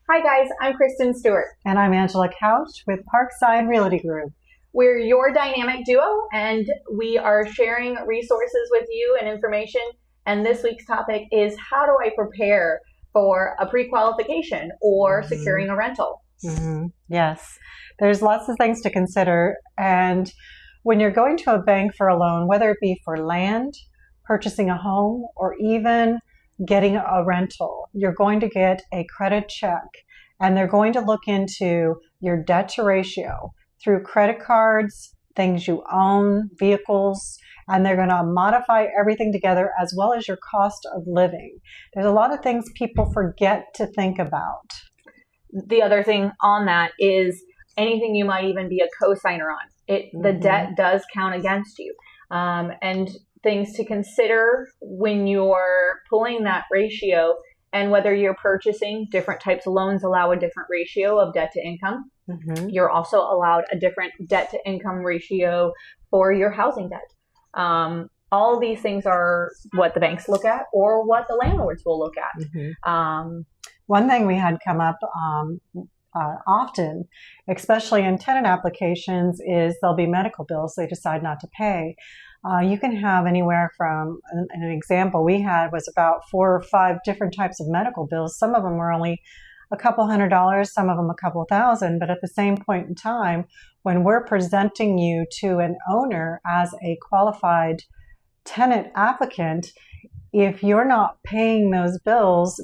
Hi guys, I'm Kristen Stewart. And I'm Angela Couch with Parkside Realty Group. We're your dynamic duo and we are sharing resources with you and information. And this week's topic is how do I prepare for a pre-qualification or securing a rental? Yes, there's lots of things to consider. And when you're going to a bank for a loan, whether it be for land, purchasing a home, or even getting a rental, you're going to get a credit check and they're going to look into your debt to ratio through credit cards, things you own, vehicles, and they're going to modify everything together as well as your cost of living. There's a lot of things people forget to think about. The other thing on that is anything you might even be a co-signer on. The debt does count against you. And things to consider when you're pulling that ratio, and whether you're purchasing, different types of loans allow a different ratio of debt to income. You're also allowed a different debt to income ratio for your housing debt. All of these things are what the banks look at or what the landlords will look at. One thing we had come up often, especially in tenant applications, is there'll be medical bills they decide not to pay. You can have anywhere from, an example we had was about 4 or 5 different types of medical bills. Some of them were only a couple $100, some of them a couple thousand, but at the same point in time, when we're presenting you to an owner as a qualified tenant applicant, if you're not paying those bills,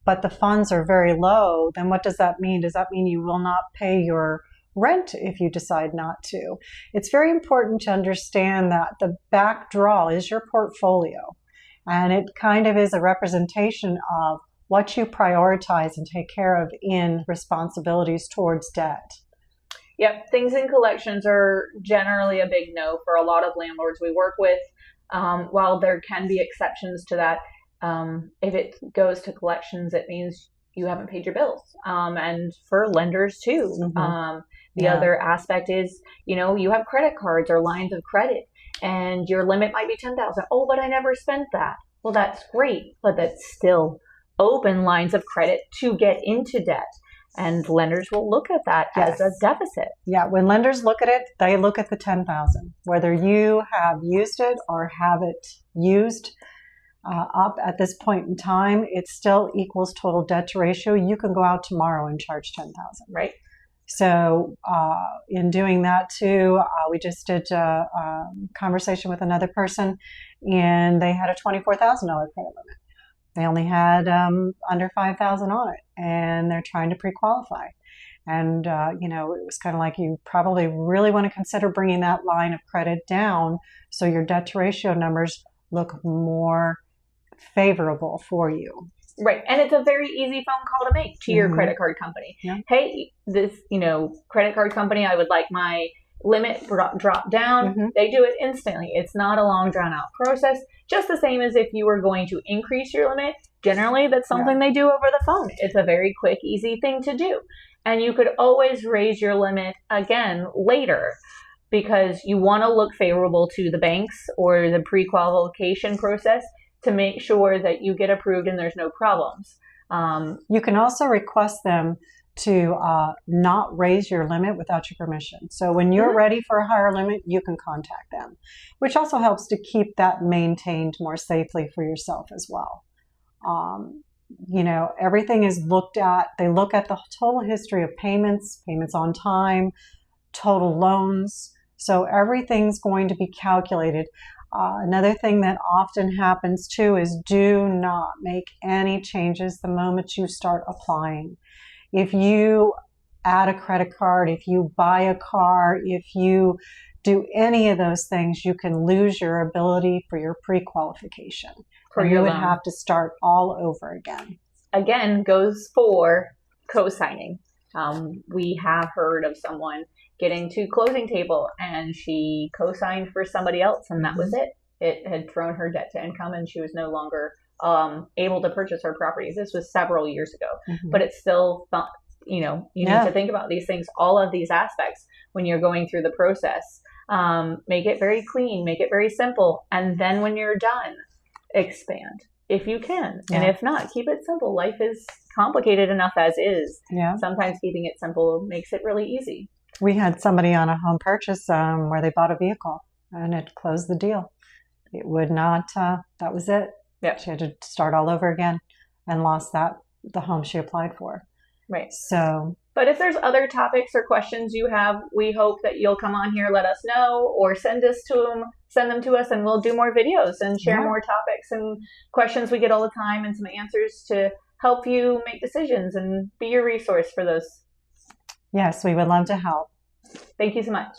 but the funds are very low, then what does that mean? Does that mean you will not pay your rent if you decide not to? It's very important to understand that the back draw is your portfolio, and it kind of is a representation of what you prioritize and take care of in responsibilities towards debt. Yep, things in collections are generally a big no for a lot of landlords we work with. While there can be exceptions to that, if it goes to collections, it means you haven't paid your bills. And for lenders too. The other aspect is, you have credit cards or lines of credit and your limit might be $10,000. Oh, but I never spent that. Well, that's great, but that's still open lines of credit to get into debt. And lenders will look at that as a deficit. Yeah, when lenders look at it, they look at the $10,000. Whether you have used it or have it used up at this point in time, it still equals total debt to ratio. You can go out tomorrow and charge $10,000. Right. So in doing that too, we just did a conversation with another person, and they had a $24,000 credit limit. They only had under $5,000 on it, and they're trying to pre-qualify. And, it was kind of like you probably really want to consider bringing that line of credit down so your debt to ratio numbers look more favorable for you. Right. And it's a very easy phone call to make to your credit card company. Yeah. Hey, this, credit card company, I would like my limit drop down. They do it instantly. It's not a long drawn out process. Just the same as if you were going to increase your limit. Generally, that's something they do over the phone. It's a very quick, easy thing to do. And you could always raise your limit again later because you want to look favorable to the banks or the pre-qualification process to make sure that you get approved and there's no problems. You can also request them to not raise your limit without your permission. So when you're ready for a higher limit, you can contact them, which also helps to keep that maintained more safely for yourself as well. Everything is looked at. They look at the total history of payments on time, total loans. So everything's going to be calculated. Another thing that often happens too is do not make any changes the moment you start applying. If you add a credit card, if you buy a car, if you do any of those things, you can lose your ability for your pre-qualification. You would have to start all over again. Again, goes for co-signing. We have heard of someone getting to closing table and she co-signed for somebody else and that was it. It had thrown her debt to income and she was no longer able to purchase her properties. This was several years ago, but it's still, you need to think about these things, all of these aspects when you're going through the process. Make it very clean, make it very simple. And then when you're done, expand if you can. And if not, keep it simple. Life is complicated enough as is. Yeah. Sometimes keeping it simple makes it really easy. We had somebody on a home purchase where they bought a vehicle and it closed the deal. It would not, that was it. Yep. She had to start all over again and lost the home she applied for. Right. So, but if there's other topics or questions you have, we hope that you'll come on here, let us know, or send them to us, and we'll do more videos and share more topics and questions we get all the time and some answers to help you make decisions and be your resource for those. Yes, we would love to help. Thank you so much.